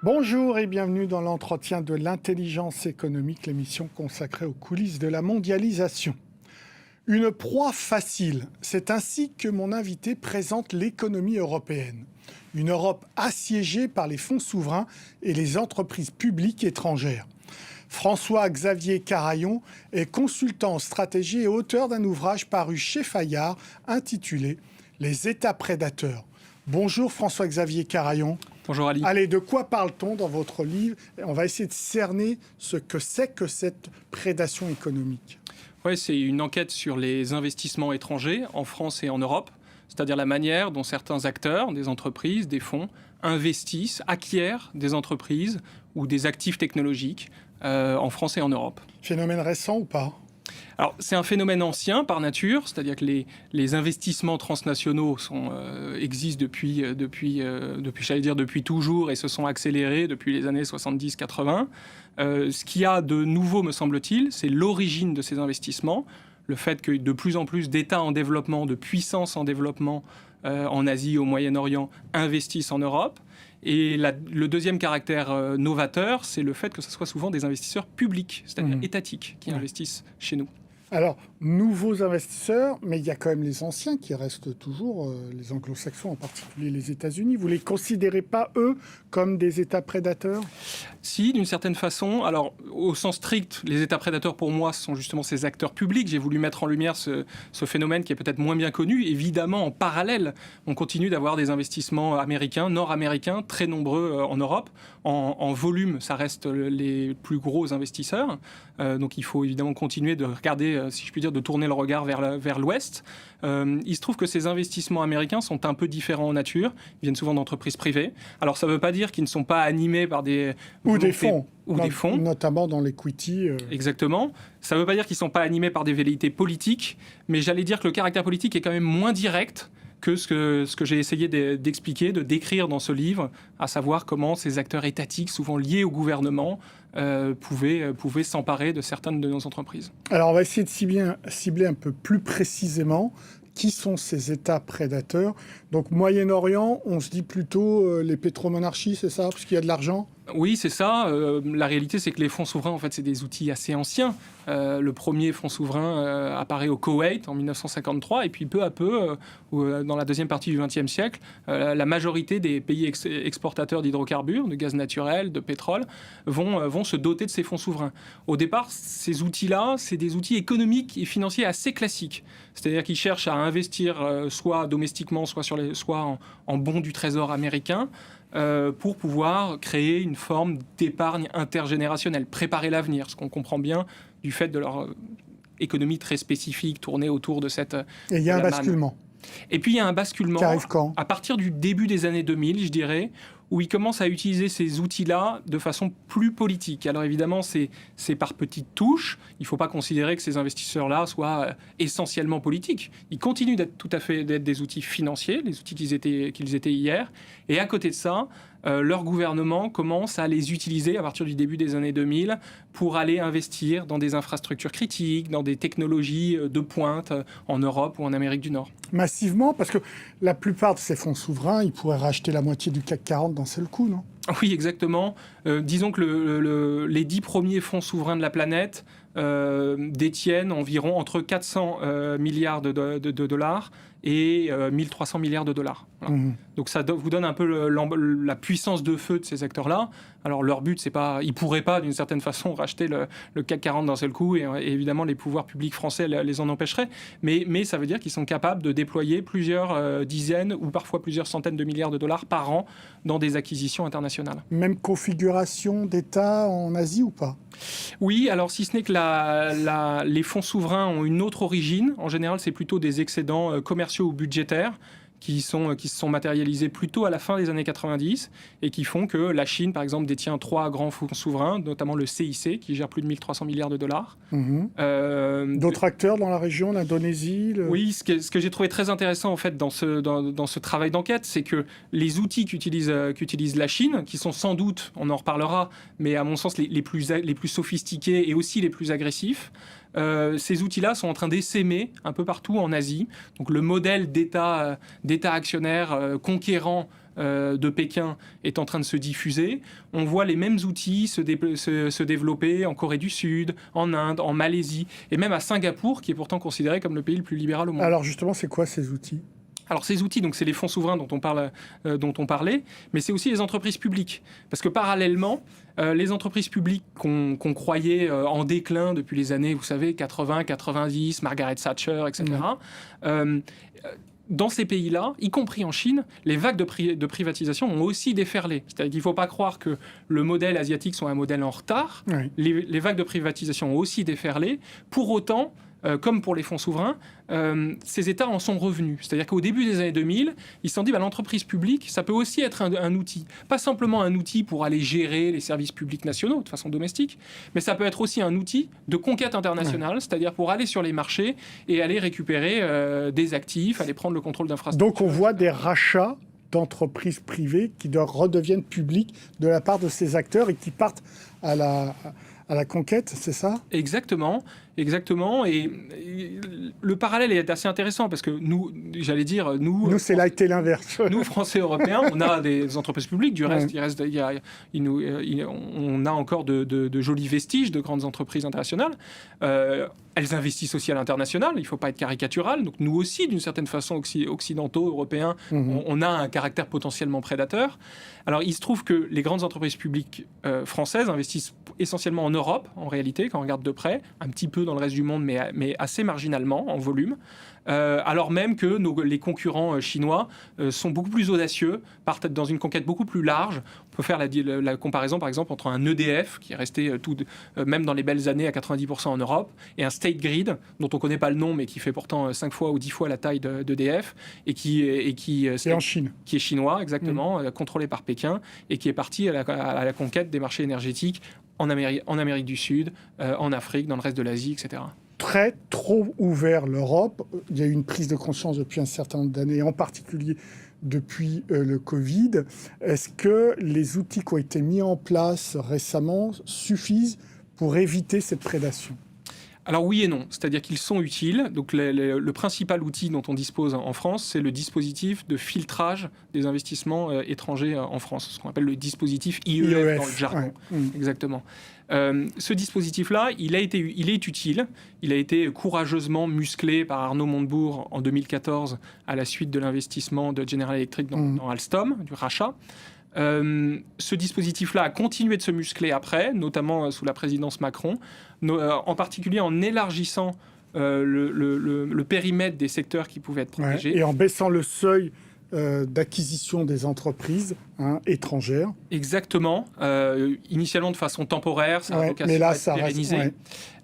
Bonjour et bienvenue dans l'entretien de l'intelligence économique, l'émission consacrée aux coulisses de la mondialisation. Une proie facile, c'est ainsi que mon invité présente l'économie européenne. Une Europe assiégée par les fonds souverains et les entreprises publiques étrangères. François-Xavier Carayon est consultant en stratégie et auteur d'un ouvrage paru chez Fayard intitulé « Les États prédateurs ». Bonjour François-Xavier Carayon. Bonjour Ali. Allez, de quoi parle-t-on dans votre livre? On va essayer de cerner ce que c'est que cette prédation économique. Oui, c'est une enquête sur les investissements étrangers en France et en Europe, c'est-à-dire la manière dont certains acteurs, des entreprises, des fonds, investissent, acquièrent des entreprises ou des actifs technologiques en France et en Europe. Phénomène récent ou pas? Alors, c'est un phénomène ancien par nature, c'est-à-dire que les investissements transnationaux existent depuis toujours et se sont accélérés depuis les années 70-80. Ce qu'il y a de nouveau, me semble-t-il, c'est l'origine de ces investissements, le fait que de plus en plus d'États en développement, de puissances en développement en Asie, au Moyen-Orient, investissent en Europe. Et le deuxième caractère novateur, c'est le fait que ce soit souvent des investisseurs publics, c'est-à-dire étatiques, qui investissent chez nous. Alors, nouveaux investisseurs, mais il y a quand même les anciens qui restent toujours, les anglo-saxons, en particulier les États-Unis. Vous ne les considérez pas, eux, comme des États prédateurs? Si, d'une certaine façon. Alors, au sens strict, les États prédateurs, pour moi, sont justement ces acteurs publics. J'ai voulu mettre en lumière ce phénomène qui est peut-être moins bien connu. Évidemment, en parallèle, on continue d'avoir des investissements américains, nord-américains, très nombreux en Europe. En volume, ça reste les plus gros investisseurs. Donc, il faut évidemment continuer de regarder, si je puis dire, de tourner le regard vers l'Ouest. Il se trouve que ces investissements américains sont un peu différents en nature. Ils viennent souvent d'entreprises privées. Alors, ça ne veut pas dire qu'ils ne sont pas animés par des... Ou des fonds. Des fonds. Notamment dans l'equity. Exactement. Ça ne veut pas dire qu'ils ne sont pas animés par des velléités politiques, mais j'allais dire que le caractère politique est quand même moins direct que ce que j'ai essayé d'expliquer, de décrire dans ce livre, à savoir comment ces acteurs étatiques, souvent liés au gouvernement, pouvaient s'emparer de certaines de nos entreprises. Alors, on va essayer de cibler un peu plus précisément qui sont ces États prédateurs. Donc, Moyen-Orient, on se dit plutôt les pétromonarchies, c'est ça, parce qu'il y a de l'argent? Oui, c'est ça. La réalité, c'est que les fonds souverains, en fait, c'est des outils assez anciens. Le premier fonds souverain apparaît au Koweït en 1953, et puis peu à peu, dans la deuxième partie du XXe siècle, la majorité des pays exportateurs d'hydrocarbures, de gaz naturel, de pétrole, vont se doter de ces fonds souverains. Au départ, ces outils-là, c'est des outils économiques et financiers assez classiques. C'est-à-dire qu'ils cherchent à investir soit domestiquement, soit en bons du trésor américain, pour pouvoir créer une forme d'épargne intergénérationnelle, préparer l'avenir, ce qu'on comprend bien du fait de leur économie très spécifique tournée autour de cette... Et il y a un basculement. Et puis il y a un basculement qui arrive quand? À partir du début des années 2000, je dirais, où ils commencent à utiliser ces outils-là de façon plus politique. Alors évidemment, c'est par petites touches. Il ne faut pas considérer que ces investisseurs-là soient essentiellement politiques. Ils continuent d'être des outils financiers, les outils qu'ils étaient hier. Et à côté de ça, leur gouvernement commence à les utiliser à partir du début des années 2000 pour aller investir dans des infrastructures critiques, dans des technologies de pointe en Europe ou en Amérique du Nord. Massivement, parce que la plupart de ces fonds souverains, ils pourraient racheter la moitié du CAC 40 d'un seul coup, non? Oui, exactement. Disons que les 10 premiers fonds souverains de la planète détiennent environ entre 400 milliards de dollars et 1300 milliards de dollars. Voilà. Donc ça vous donne un peu la puissance de feu de ces acteurs-là. Alors leur but, c'est pas, ils pourraient pas d'une certaine façon racheter le CAC 40 d'un seul coup, et évidemment les pouvoirs publics français les en empêcheraient. Mais ça veut dire qu'ils sont capables de déployer plusieurs dizaines ou parfois plusieurs centaines de milliards de dollars par an dans des acquisitions internationales. Même configuration d'État en Asie ou pas? Oui, alors si ce n'est que les fonds souverains ont une autre origine. En général, c'est plutôt des excédents commerciaux ou budgétaires qui se sont matérialisés plutôt à la fin des années 90 et qui font que la Chine, par exemple, détient 3 grands fonds souverains, notamment le CIC, qui gère plus de 1300 milliards de dollars. D'autres acteurs dans la région, l'Indonésie Oui, ce que j'ai trouvé très intéressant en fait dans ce travail d'enquête, c'est que les outils qu'utilise la Chine, qui sont sans doute, on en reparlera, mais à mon sens les plus sophistiqués et aussi les plus agressifs, ces outils-là sont en train d'essaimer un peu partout en Asie. Donc le modèle d'État actionnaire conquérant de Pékin est en train de se diffuser. On voit les mêmes outils se développer en Corée du Sud, en Inde, en Malaisie, et même à Singapour, qui est pourtant considéré comme le pays le plus libéral au monde. Alors justement, c'est quoi ces outils ? Alors ces outils, donc c'est les fonds souverains dont on parlait, mais c'est aussi les entreprises publiques. Parce que parallèlement, les entreprises publiques qu'on croyait en déclin depuis les années, vous savez, 80, 90, Margaret Thatcher, etc., dans ces pays-là, y compris en Chine, les vagues de privatisation ont aussi déferlé. C'est-à-dire qu'il ne faut pas croire que le modèle asiatique soit un modèle en retard. Oui. Les vagues de privatisation ont aussi déferlé. Pour autant, comme pour les fonds souverains, ces États en sont revenus. C'est-à-dire qu'au début des années 2000, ils se sont dit l'entreprise publique, ça peut aussi être un outil. Pas simplement un outil pour aller gérer les services publics nationaux de façon domestique, mais ça peut être aussi un outil de conquête internationale, c'est-à-dire pour aller sur les marchés et aller récupérer des actifs, aller prendre le contrôle d'infrastructures. Donc on voit des rachats d'entreprises privées qui redeviennent publiques de la part de ces acteurs et qui partent à la conquête, c'est ça ? Exactement. Et le parallèle est assez intéressant parce que nous, c'est là été l'inverse. Nous, Français européens, on a des entreprises publiques. Du reste, on a encore de jolis vestiges de grandes entreprises internationales. Elles investissent aussi à l'international. Il ne faut pas être caricatural. Donc nous aussi, d'une certaine façon, occidentaux, européens, on a un caractère potentiellement prédateur. Alors il se trouve que les grandes entreprises publiques françaises investissent essentiellement en Europe, en réalité, quand on regarde de près, un petit peu dans le reste du monde, mais assez marginalement en volume. Alors même que les concurrents chinois sont beaucoup plus audacieux, partent dans une conquête beaucoup plus large. On peut faire la comparaison, par exemple, entre un EDF, qui est resté même dans les belles années à 90% en Europe, et un State Grid, dont on ne connaît pas le nom, mais qui fait pourtant 5 fois ou 10 fois la taille d'EDF, et qui est en Chine. Qui est chinois, exactement, contrôlé par Pékin, et qui est parti à la conquête des marchés énergétiques en Amérique du Sud, en Afrique, dans le reste de l'Asie, etc. Trop ouvert l'Europe. Il y a eu une prise de conscience depuis un certain nombre d'années, en particulier depuis le Covid. Est-ce que les outils qui ont été mis en place récemment suffisent pour éviter cette prédation ? Alors oui et non, c'est-à-dire qu'ils sont utiles. Donc le principal outil dont on dispose en France, c'est le dispositif de filtrage des investissements étrangers en France, ce qu'on appelle le dispositif IEF dans le jargon. Ouais. Exactement. Ce dispositif-là, il est utile. Il a été courageusement musclé par Arnaud Montebourg en 2014 à la suite de l'investissement de General Electric dans Alstom, du rachat. Ce dispositif-là a continué de se muscler après, notamment sous la présidence Macron, en particulier en élargissant le périmètre des secteurs qui pouvaient être protégés. Ouais, et en baissant le seuil d'acquisition des entreprises étrangères. Exactement. Initialement de façon temporaire, ça a vocation à être pérennisé.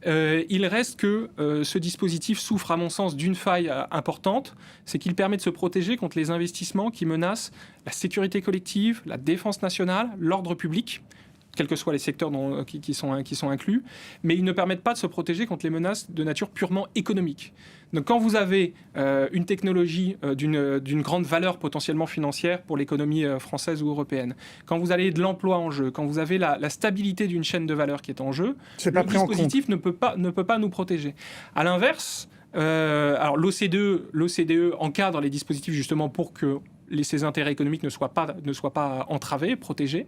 Il reste que ce dispositif souffre, à mon sens, d'une faille importante, c'est qu'il permet de se protéger contre les investissements qui menacent la sécurité collective, la défense nationale, l'ordre public, quels que soient les secteurs qui sont inclus, mais ils ne permettent pas de se protéger contre les menaces de nature purement économique. Donc quand vous avez une technologie d'une grande valeur potentiellement financière pour l'économie française ou européenne, quand vous avez de l'emploi en jeu, quand vous avez la stabilité d'une chaîne de valeur qui est en jeu, le dispositif ne peut pas nous protéger. À l'inverse, alors l'OCDE encadre les dispositifs justement pour que ces intérêts économiques ne soient pas entravés, protégés.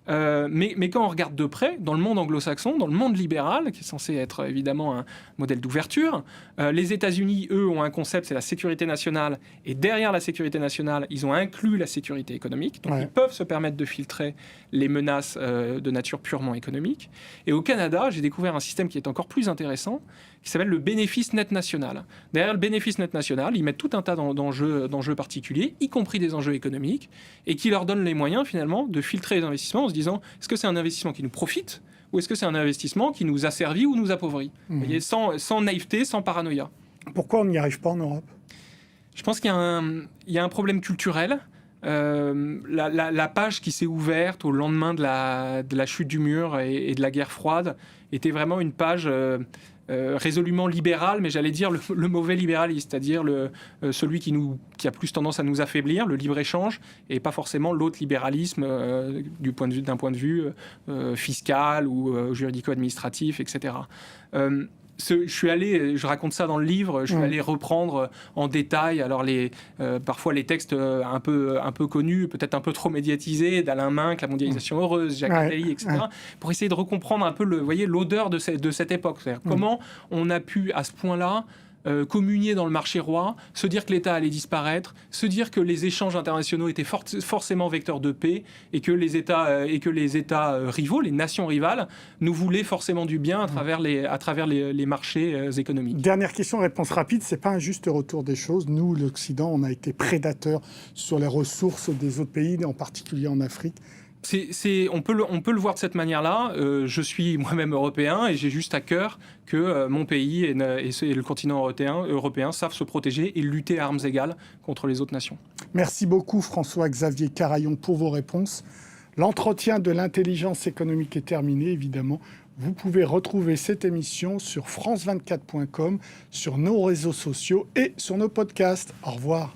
Mais quand on regarde de près, dans le monde anglo-saxon, dans le monde libéral, qui est censé être évidemment un modèle d'ouverture, les États-Unis, eux, ont un concept, c'est la sécurité nationale. Et derrière la sécurité nationale, ils ont inclus la sécurité économique. Donc ils peuvent se permettre de filtrer les menaces de nature purement économique. Et au Canada, j'ai découvert un système qui est encore plus intéressant, qui s'appelle le bénéfice net national. Derrière le bénéfice net national, ils mettent tout un tas d'enjeux particuliers, y compris des enjeux économiques, et qui leur donnent les moyens, finalement, de filtrer les investissements en se disant, est-ce que c'est un investissement qui nous profite ou est-ce que c'est un investissement qui nous asservit ou nous appauvrit ? Vous voyez, sans naïveté, sans paranoïa. Pourquoi on n'y arrive pas en Europe ? Je pense qu'il y a un problème culturel. La page qui s'est ouverte au lendemain de la chute du mur et de la guerre froide était vraiment une page résolument libéral, mais j'allais dire le mauvais libéralisme, c'est-à-dire celui qui a plus tendance à nous affaiblir, le libre-échange, et pas forcément l'autre libéralisme d'un point de vue fiscal ou juridico-administratif, etc. je raconte ça dans le livre, je suis allé reprendre en détail parfois les textes un peu connus, peut-être un peu trop médiatisés, d'Alain Minck, La mondialisation heureuse, Jacques Attali, etc., pour essayer de recomprendre un peu l'odeur de cette époque. C'est-à-dire comment on a pu, à ce point-là, communier dans le marché roi, se dire que l'État allait disparaître, se dire que les échanges internationaux étaient forcément vecteurs de paix et que les États rivaux, les nations rivales, nous voulaient forcément du bien à travers les marchés économiques. Dernière question, réponse rapide, c'est pas un juste retour des choses. Nous, l'Occident, on a été prédateurs sur les ressources des autres pays, en particulier en Afrique. On peut le voir de cette manière-là. Je suis moi-même européen et j'ai juste à cœur que mon pays et le continent européen savent se protéger et lutter à armes égales contre les autres nations. Merci beaucoup François-Xavier Carayon pour vos réponses. L'entretien de l'intelligence économique est terminé, évidemment. Vous pouvez retrouver cette émission sur france24.com, sur nos réseaux sociaux et sur nos podcasts. Au revoir.